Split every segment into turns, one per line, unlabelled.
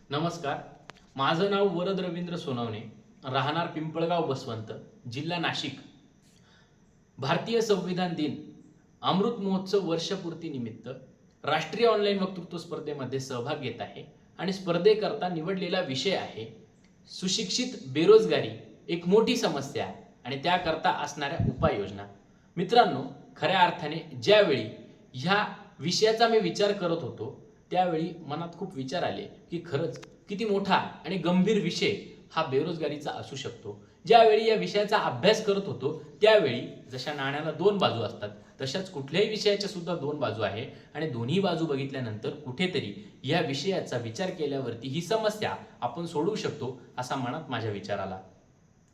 नमस्कार. माझं नाव वरद रवींद्र सोनवणे, राहणार पिंपळगाव बसवंत, जिल्हा नाशिक. भारतीय संविधान दिन अमृत महोत्सव वर्षपूर्तीनिमित्त राष्ट्रीय ऑनलाईन वक्तृत्व स्पर्धेमध्ये सहभाग घेत आहे आणि स्पर्धेकरता निवडलेला विषय आहे सुशिक्षित बेरोजगारी एक मोठी समस्या आणि त्याकरता असणाऱ्या उपाययोजना. मित्रांनो, खऱ्या अर्थाने ज्यावेळी ह्या विषयाचा मी विचार करत होतो त्यावेळी मनात खूप विचार आले की खरंच किती मोठा आणि गंभीर विषय हा बेरोजगारीचा असू शकतो. ज्यावेळी या विषयाचा अभ्यास करत होतो त्यावेळी जशा नाण्याला दोन बाजू असतात तशाच कुठल्याही विषयाच्या सुद्धा दोन बाजू आहे आणि दोन्ही बाजू बघितल्यानंतर कुठेतरी या विषयाचा विचार केल्यावरती ही समस्या आपण सोडवू शकतो असा मनात माझ्या विचार आला.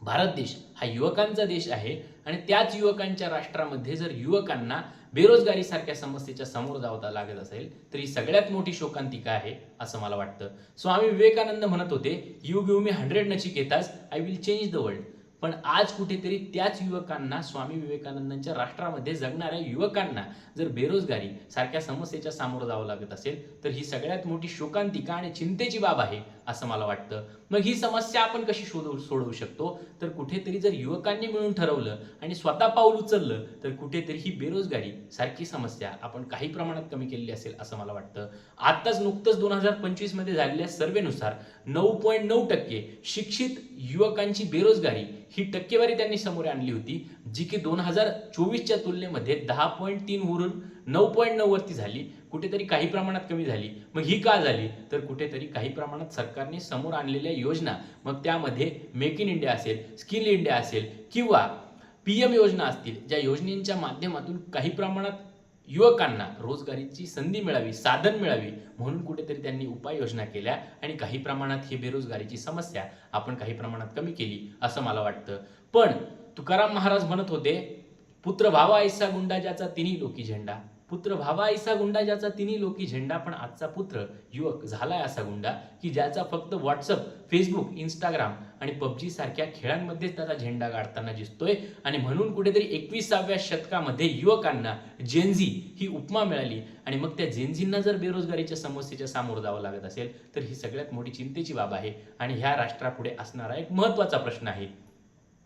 भारत देश हा युवकांचा देश आहे आणि त्याच युवकांच्या राष्ट्रामध्ये जर युवकांना बेरोजगारी सारख्या समस्येच्या समोर जावं लागत असेल तर ही सगळ्यात मोठी शोकांतिका आहे असं मला वाटतं. स्वामी विवेकानंद म्हणत होते, you give me 100 Nachiketas, I will change the world. पण आज कुठेतरी त्याच युवकांना, स्वामी विवेकानंदांच्या राष्ट्रामध्ये जगणाऱ्या युवकांना जर बेरोजगारी सारख्या समस्येच्या सामोरं जावं लागत असेल तर ही सगळ्यात मोठी शोकांतिका आणि चिंतेची बाब आहे असं मला वाटतं. मग ही समस्या आपण कशी सोडवू शकतो तर कुठेतरी जर युवकांनी मिळून ठरवलं आणि स्वतः पाऊल उचललं तर कुठेतरी ही बेरोजगारी सारखी समस्या आपण काही प्रमाणात कमी केलेली असेल असं मला वाटतं. आताच नुकतंच 2025 मध्ये झालेल्या सर्वेनुसार 9.9% शिक्षित युवकांची बेरोजगारी ही टक्केवारी त्यांनी समोर आणली होती, जी की 2024च्या तुलनेमध्ये 10.3 वरून 9.9 वरती झाली. कुठेतरी काही प्रमाणात कमी झाली. मग ही का झाली तर कुठेतरी काही प्रमाणात सरकारने समोर आणलेल्या योजना, मग त्यामध्ये मेक इन इंडिया असेल, स्किल इंडिया असेल किंवा पीएम योजना असतील, ज्या योजनेच्या माध्यमातून काही प्रमाणात युवकांना रोजगारीची संधी मिळावी, साधन मिळावी म्हणून कुठेतरी त्यांनी उपाययोजना केल्या आणि काही प्रमाणात ही बेरोजगारीची समस्या आपण काही प्रमाणात कमी केली असं मला वाटतं. पण तुकाराम महाराज म्हणत होते, पुत्र भावा ऐसा गुंडा ज्याचा तिन्ही लोकी झेंडा. पुत्र भावा ऐसा गुंडा ज्याचा तिन्ही लोकी झेंडा. पण आजचा पुत्र युवक झालाय असा गुंडा की ज्याचा फक्त व्हॉट्सअप, फेसबुक, इंस्टाग्राम आणि पबजी सारख्या खेळांमध्येच त्याचा झेंडा गाडताना दिसतोय. आणि म्हणून कुठेतरी 21व्या शतकामध्ये युवकांना जेनझी ही उपमा मिळाली आणि मग त्या जेनझींना जर बेरोजगारीच्या समस्येच्या सामोरं जावं लागत असेल तर ही सगळ्यात मोठी चिंतेची बाब आहे आणि ह्या राष्ट्रापुढे असणारा एक महत्त्वाचा प्रश्न आहे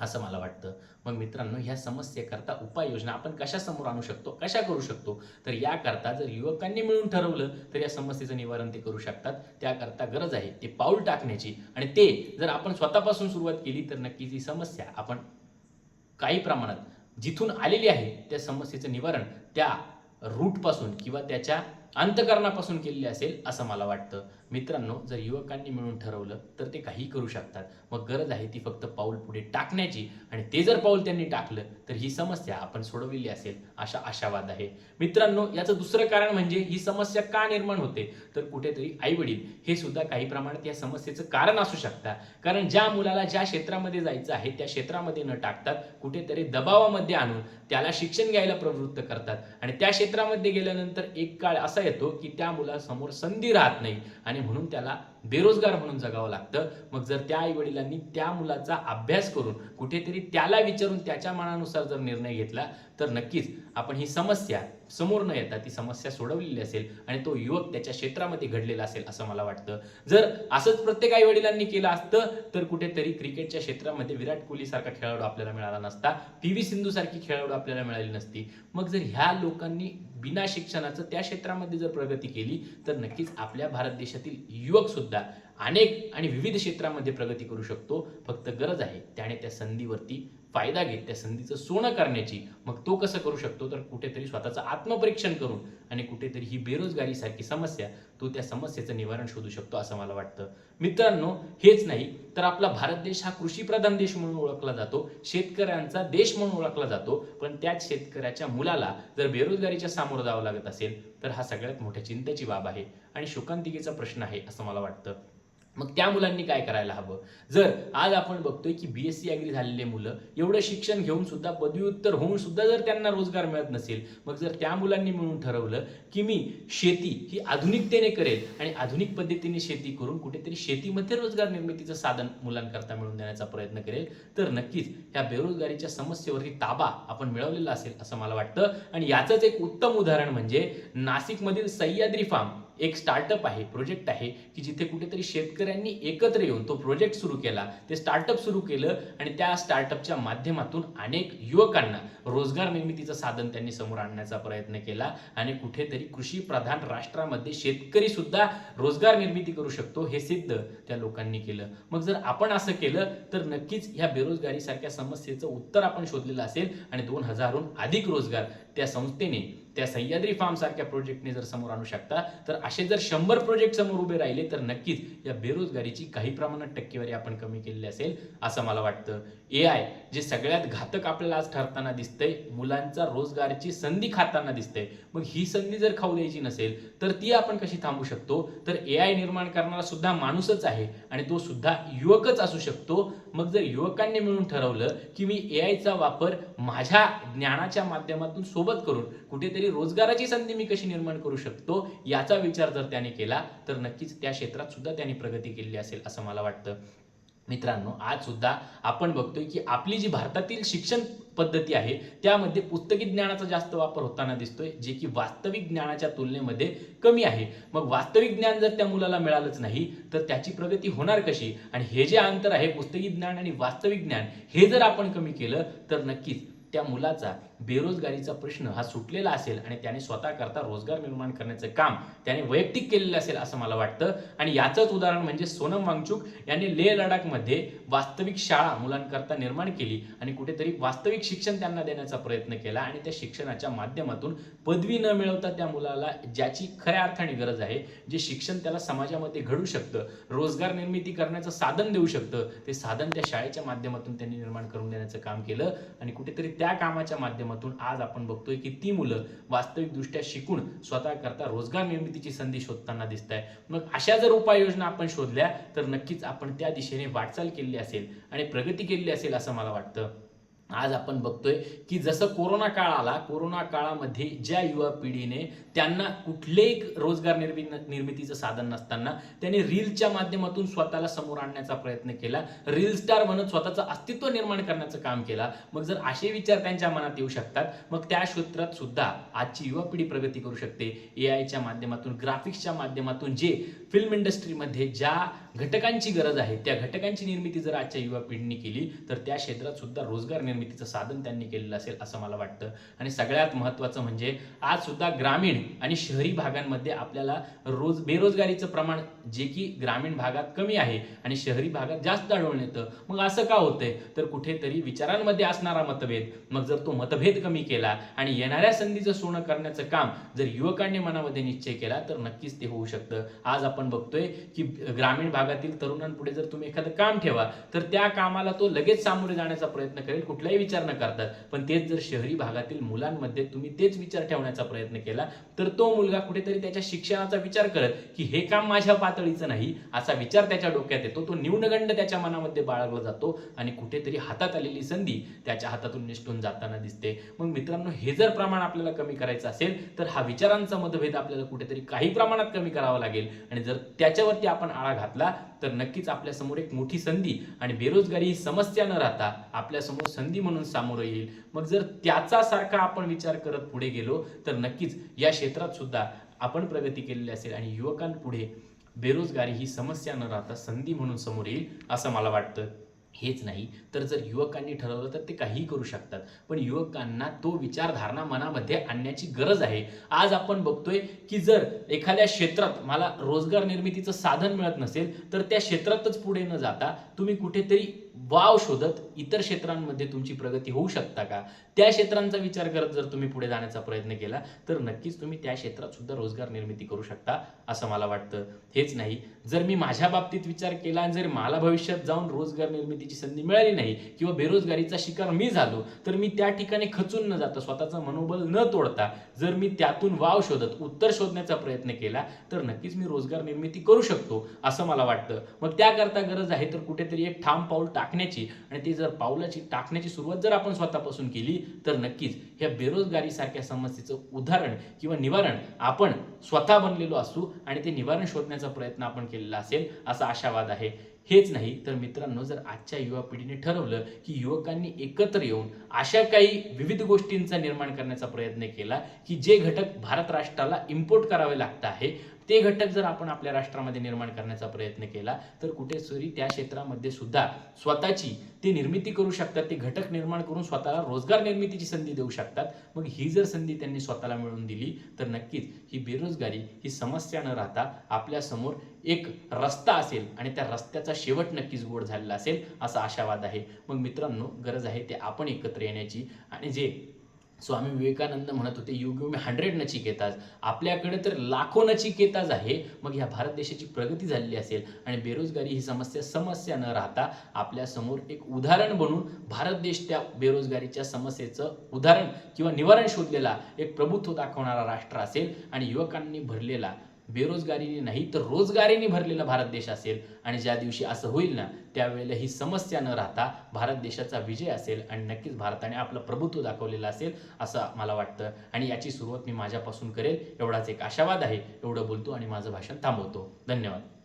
असं मला वाटतं. मग मित्रांनो, ह्या समस्येकरता उपाययोजना आपण कशा समोर आणू शकतो, कशा करू शकतो तर याकरता जर युवकांनी मिळून ठरवलं तर या समस्येचं निवारण ते करू शकतात. त्याकरता गरज आहे ते पाऊल टाकण्याची आणि ते जर आपण स्वतःपासून सुरुवात केली तर नक्कीच ही समस्या आपण काही प्रमाणात जिथून आलेली आहे त्या समस्येचं निवारण त्या रूटपासून किंवा त्याच्या अंतकरणापासून केलेली असेल असं मला वाटतं. मित्रांनो, जर युवकांनी मिळून ठरवलं तर ते काही करू शकतात. मग गरज आहे ती फक्त पाऊल पुढे टाकण्याची आणि ते जर पाऊल त्यांनी टाकलं तर ही समस्या आपण सोडवलेली असेल अशा आशावाद आहे. मित्रांनो, याचं दुसरं कारण म्हणजे ही समस्या का निर्माण होते तर कुठेतरी आई वडील हे सुद्धा काही प्रमाणात या समस्येचं कारण असू शकतात. कारण ज्या मुलाला ज्या क्षेत्रामध्ये जायचं आहे त्या क्षेत्रामध्ये न टाकतात कुठेतरी दबावामध्ये आणून त्याला शिक्षण घ्यायला प्रवृत्त करतात आणि त्या क्षेत्रामध्ये गेल्यानंतर एक काळ असा येतो की त्या मुलासमोर संधी राहत नाही आणि म्हणून त्याला बेरोजगार म्हणून जगावं लागतं. मग जर त्या आई वडिलांनी त्या मुलाचा अभ्यास करून कुठेतरी त्याला विचारून त्याच्या मनानुसार जर निर्णय घेतला तर नक्कीच आपण ही समस्या समोर न येता ती समस्या सोडवलेली असेल आणि तो युवक त्याच्या क्षेत्रामध्ये घडलेला असेल असं मला वाटतं. जर असंच प्रत्येक आई वडिलांनी केलं असतं तर कुठेतरी क्रिकेटच्या क्षेत्रामध्ये विराट कोहली सारखा खेळाडू आपल्याला मिळाला नसता, पी.व्ही. सिंधू सारखी खेळाडू आपल्याला मिळाली नसती. मग जर ह्या लोकांनी बिना शिक्षणाचं त्या क्षेत्रामध्ये जर प्रगती केली तर नक्कीच आपल्या भारत देशातील युवक सुद्धा अनेक आणि विविध क्षेत्रामध्ये प्रगती करू शकतो. फक्त गरज आहे त्याने त्या संधीवरती फायदा घेत त्या संधीचं सोनं करण्याची. मग तो कसं करू शकतो तर कुठेतरी स्वतःचं आत्मपरीक्षण करून आणि कुठेतरी ही बेरोजगारी सारखी समस्या तो त्या समस्येचं निवारण शोधू शकतो असं मला वाटतं. मित्रांनो, हेच नाही तर आपला भारत देश हा कृषीप्रधान देश म्हणून ओळखला जातो, शेतकऱ्यांचा देश म्हणून ओळखला जातो. पण त्याच शेतकऱ्याच्या मुलाला जर बेरोजगारीच्या सामोरं जावं लागत असेल तर हा सगळ्यात मोठ्या चिंतेची बाब आहे आणि शोकांतिकेचा प्रश्न आहे असं मला वाटतं. मग त्या मुलांनी काय करायला हवं? जर आज आपण बघतोय की बीएससी ॲग्री झालेले मुलं एवढं शिक्षण घेऊन सुद्धा पदव्युत्तर होऊन सुद्धा जर त्यांना रोजगार मिळत नसेल, मग जर त्या मुलांनी मिळून ठरवलं की मी शेती ही आधुनिकतेने करेल आणि आधुनिक पद्धतीने शेती करून कुठेतरी शेतीमध्ये रोजगार निर्मितीचं साधन मुलांकरता मिळवून देण्याचा प्रयत्न करेल तर नक्कीच ह्या बेरोजगारीच्या समस्येवरती ताबा आपण मिळवलेला असेल असं मला वाटतं. आणि याचंच एक उत्तम उदाहरण म्हणजे नाशिकमधील सह्याद्री फार्म एक स्टार्टअप आहे, प्रोजेक्ट आहे की जिथे कुठेतरी शेतकऱ्यांनी एकत्र येऊन तो प्रोजेक्ट सुरू केला, ते स्टार्टअप सुरू केलं आणि त्या स्टार्टअपच्या माध्यमातून अनेक युवकांना रोजगार निर्मितीचं साधन त्यांनी समोर आणण्याचा प्रयत्न केला आणि कुठेतरी कृषी प्रधान राष्ट्रामध्ये शेतकरी सुद्धा रोजगार निर्मिती करू शकतो हे सिद्ध त्या लोकांनी केलं. मग जर आपण असं केलं तर नक्कीच ह्या बेरोजगारी सारख्या समस्येचं उत्तर आपण शोधलेलं असेल आणि 2000हून अधिक रोजगार त्या संस्थेने, त्या सह्याद्री फार्म सारख्या प्रोजेक्टने जर समोर आणू शकता, तर असे जर 100 प्रोजेक्ट समोर उभे राहिले तर नक्कीच या बेरोजगारीची काही प्रमाणात टक्केवारी आपण कमी केलेली असेल असं मला वाटतं. AI जे सगळ्यात घातक आपल्याला आज ठरताना दिसतंय, मुलांचा रोजगारची संधी खाताना दिसतंय. मग ही संधी जर खाऊ द्यायची नसेल तर ती आपण कशी थांबू शकतो? तर AI निर्माण करणारा सुद्धा माणूसच आहे आणि तो सुद्धा युवकच असू शकतो. मग जर युवकांनी मिळून ठरवलं की मी AIचा वापर माझ्या ज्ञानाच्या माध्यमातून सोबत करून कुठेतरी रोजगाराची संधी मी कशी निर्माण करू शकतो याचा विचार जर त्याने केला तर नक्कीच त्या क्षेत्रात सुद्धा त्यांनी प्रगती केलेली असेल असं मला वाटतं. मित्रांनो, आज सुद्धा आपण बघतोय की आपली जी भारतातील शिक्षण पद्धती आहे त्यामध्ये पुस्तकी ज्ञानाचा जास्त वापर होताना दिसतोय, जे की वास्तविक ज्ञानाच्या तुलनेमध्ये कमी आहे. मग वास्तविक ज्ञान जर त्या मुलाला मिळालंच नाही तर त्याची प्रगती होणार कशी? आणि हे जे अंतर आहे पुस्तकी ज्ञान आणि वास्तविक ज्ञान हे जर आपण कमी केलं तर नक्कीच त्या मुलाचा बेरोजगारीचा प्रश्न हा सुटलेला असेल आणि त्याने स्वतः करता रोजगार निर्माण करण्याचं काम त्याने वैयक्तिक केलेलं असेल असं मला वाटतं. आणि याचंच उदाहरण म्हणजे सोनम वांगचुक यांनी लेह लडाखमध्ये वास्तविक शाळा मुलांकरता निर्माण केली आणि कुठेतरी वास्तविक शिक्षण त्यांना देण्याचा प्रयत्न केला आणि त्या शिक्षणाच्या माध्यमातून पदवी न मिळवता त्या मुलाला ज्याची खऱ्या अर्थाने गरज आहे, जे शिक्षण त्याला समाजामध्ये घडू शकतं, रोजगार निर्मिती करण्याचं साधन देऊ शकतं, ते साधन त्या शाळेच्या माध्यमातून त्यांनी निर्माण करून देण्याचं काम केलं आणि कुठेतरी त्या कामाच्या माध्यमातून आज आपण बघतोय की ती मुलं वास्तविकदृष्ट्या शिकून स्वतः करता रोजगार निर्मितीची संधी शोधताना दिसत आहे. मग अशा जर उपाययोजना आपण शोधल्या तर नक्कीच आपण त्या दिशेने वाटचाल केली असेल आणि प्रगती केली असेल असं मला वाटतं. आज आपण बघतोय की जसं कोरोना काळ आला, कोरोना काळामध्ये ज्या युवा पिढीने त्यांना कुठलेही रोजगार निर्मितीचं साधन नसताना त्यांनी रीलच्या माध्यमातून स्वतःला समोर आणण्याचा प्रयत्न केला, रील स्टार बनत स्वतःचं अस्तित्व निर्माण करण्याचं काम केला. मग जर असे विचार त्यांच्या मनात येऊ शकतात, मग त्या क्षेत्रात सुद्धा आजची युवा पिढी प्रगती करू शकते. AIच्या माध्यमातून, ग्राफिक्सच्या माध्यमातून जे फिल्म इंडस्ट्रीमध्ये ज्या घटकांची गरज आहे त्या घटकांची निर्मिती जर आजच्या युवा पिढीने केली तर त्या क्षेत्रात सुद्धा रोजगार निर्मितीचं साधन त्यांनी केलेलं असेल असं मला वाटतं. आणि सगळ्यात महत्त्वाचं म्हणजे आज सुद्धा ग्रामीण आणि शहरी भागांमध्ये आपल्याला बेरोजगारीचं प्रमाण जे की ग्रामीण भागात कमी आहे आणि शहरी भागात जास्त आढळून येतं. मग असं का होतंय? तर कुठेतरी विचारांमध्ये असणारा मतभेद. मग जर तो मतभेद कमी केला आणि येणाऱ्या संधीचं सोनं करण्याचं काम जर युवकांनी मनामध्ये निश्चय केला तर नक्कीच ते होऊ शकतं. आज आपण बघतोय की ग्रामीण भागातील तरुणांपुढे जर तुम्ही एखादं काम ठेवा तर त्या कामाला तो लगेच सामोरे जाण्याचा प्रयत्न करेल, कुठलाही विचार न करतात. पण तेच जर शहरी भागातील मुलांमध्ये तुम्ही तेच विचार ठेवण्याचा प्रयत्न केला तर तो मुलगा कुठेतरी त्याच्या शिक्षणाचा विचार करत की हे काम माझ्या पातळीचं नाही असा विचार त्याच्या डोक्यात येतो, तो न्यूनगंड त्याच्या मनामध्ये बाळगला जातो आणि कुठेतरी हातात आलेली संधी त्याच्या हातातून निसटून जाताना दिसते. मग मित्रांनो, हे जर प्रमाण आपल्याला कमी करायचं असेल तर हा विचारांचा मतभेद आपल्याला कुठेतरी काही प्रमाणात कमी करावा लागेल आणि जर त्याच्यावरती आपण आळा घातला तर नक्कीच आपल्या समोर एक मोठी संधी आणि बेरोजगारी ही समस्या न राहता आपल्या समोर संधी म्हणून सामोरं येईल. मग जर त्याचा सारखा आपण विचार करत पुढे गेलो तर नक्कीच या क्षेत्रात सुद्धा आपण प्रगती केलेली असेल आणि युवकांपुढे बेरोजगारी ही समस्या न राहता संधी म्हणून समोर येईल असं मला वाटतं. हेच नाही तर जर युवकांनी ठरवलं तर ते काहीही करू शकतात, पण युवकांना तो विचारधारणा मनामध्ये आणण्याची गरज आहे. आज आपण बघतोय की जर एखाद्या क्षेत्रात मला रोजगार निर्मितीचं साधन मिळत नसेल तर त्या क्षेत्रातच पुढे न जाता तुम्ही कुठेतरी वाव शोधत इतर क्षेत्रांमध्ये तुमची प्रगती होऊ शकता का, त्या क्षेत्रांचा विचार करत जर तुम्ही पुढे जाण्याचा प्रयत्न केला तर नक्कीच तुम्ही त्या क्षेत्रात सुद्धा रोजगार निर्मिती करू शकता असं मला वाटतं. हेच नाही, जर मी माझ्या बाबतीत विचार केला आणि जर मला भविष्यात जाऊन रोजगार निर्मितीची संधी मिळाली नाही किंवा बेरोजगारीचा शिकार मी झालो तर मी त्या ठिकाणी खचून न जाता, स्वतःचं मनोबल न तोडता जर मी त्यातून वाव शोधत उत्तर शोधण्याचा प्रयत्न केला तर नक्कीच मी रोजगार निर्मिती करू शकतो असं मला वाटतं. मग त्याकरता गरज आहे तर कुठेतरी एक ठाम पाऊल टाकण्याची आणि ती जर पाऊलाची टाकण्याची सुरुवात जर आपण स्वतःपासून केली तर नक्कीच ह्या बेरोजगारी सारख्या समस्येचं उदाहरण किंवा निवारण आपण स्वतः बनलेलो असू आणि ते निवारण शोधण्याचा प्रयत्न आपण केलेला असेल असा आशावाद आहे. हेच नाही तर मित्रांनो, जर आजच्या युवा पिढीने ठरवलं की युवकांनी एकत्र येऊन अशा काही विविध गोष्टींचा निर्माण करण्याचा प्रयत्न केला की जे घटक भारत राष्ट्राला इम्पोर्ट करावे लागत आहे ते घटक जर आपण आपल्या राष्ट्रामध्ये निर्माण करण्याचा प्रयत्न केला तर कुठेतरी त्या क्षेत्रामध्ये सुद्धा स्वतःची ती निर्मिती करू शकतात, ते घटक निर्माण करून स्वतःला रोजगार निर्मितीची संधी देऊ शकतात. मग ही जर संधी त्यांनी स्वतःला मिळवून दिली तर नक्कीच ही बेरोजगारी ही समस्या न राहता आपल्यासमोर एक रस्ता असेल आणि त्या रस्त्याचा शेवट नक्कीच गोड झालेला असेल असा आशावाद आहे. मग मित्रांनो, गरज आहे ते आपण एकत्र येण्याची आणि जे स्वामी विवेकानंद म्हणत होते, यू गिव्ह मी 100 नचिकेताज, आपल्याकडे तर लाखो नचिकेताज आहे. मग ह्या भारत देशाची प्रगती झालेली असेल आणि बेरोजगारी ही समस्या न राहता आपल्यासमोर एक उदाहरण बनून भारत देश त्या बेरोजगारीच्या समस्येचं उदाहरण किंवा निवारण शोधलेला एक प्रभुत्व दाखवणारा राष्ट्र असेल आणि युवकांनी भरलेला, बेरोजगारीने नाही तर रोजगारीने भरलेला भारत देश असेल. आणि ज्या दिवशी असं होईल ना, त्यावेळेला ही समस्या न राहता भारत देशाचा विजय असेल आणि नक्कीच भारताने आपलं प्रभुत्व दाखवलेलं असेल असं मला वाटतं. आणि याची सुरुवात मी माझ्यापासून करेल एवढाच एक आशावाद आहे. एवढं बोलतो आणि माझं भाषण थांबवतो. धन्यवाद.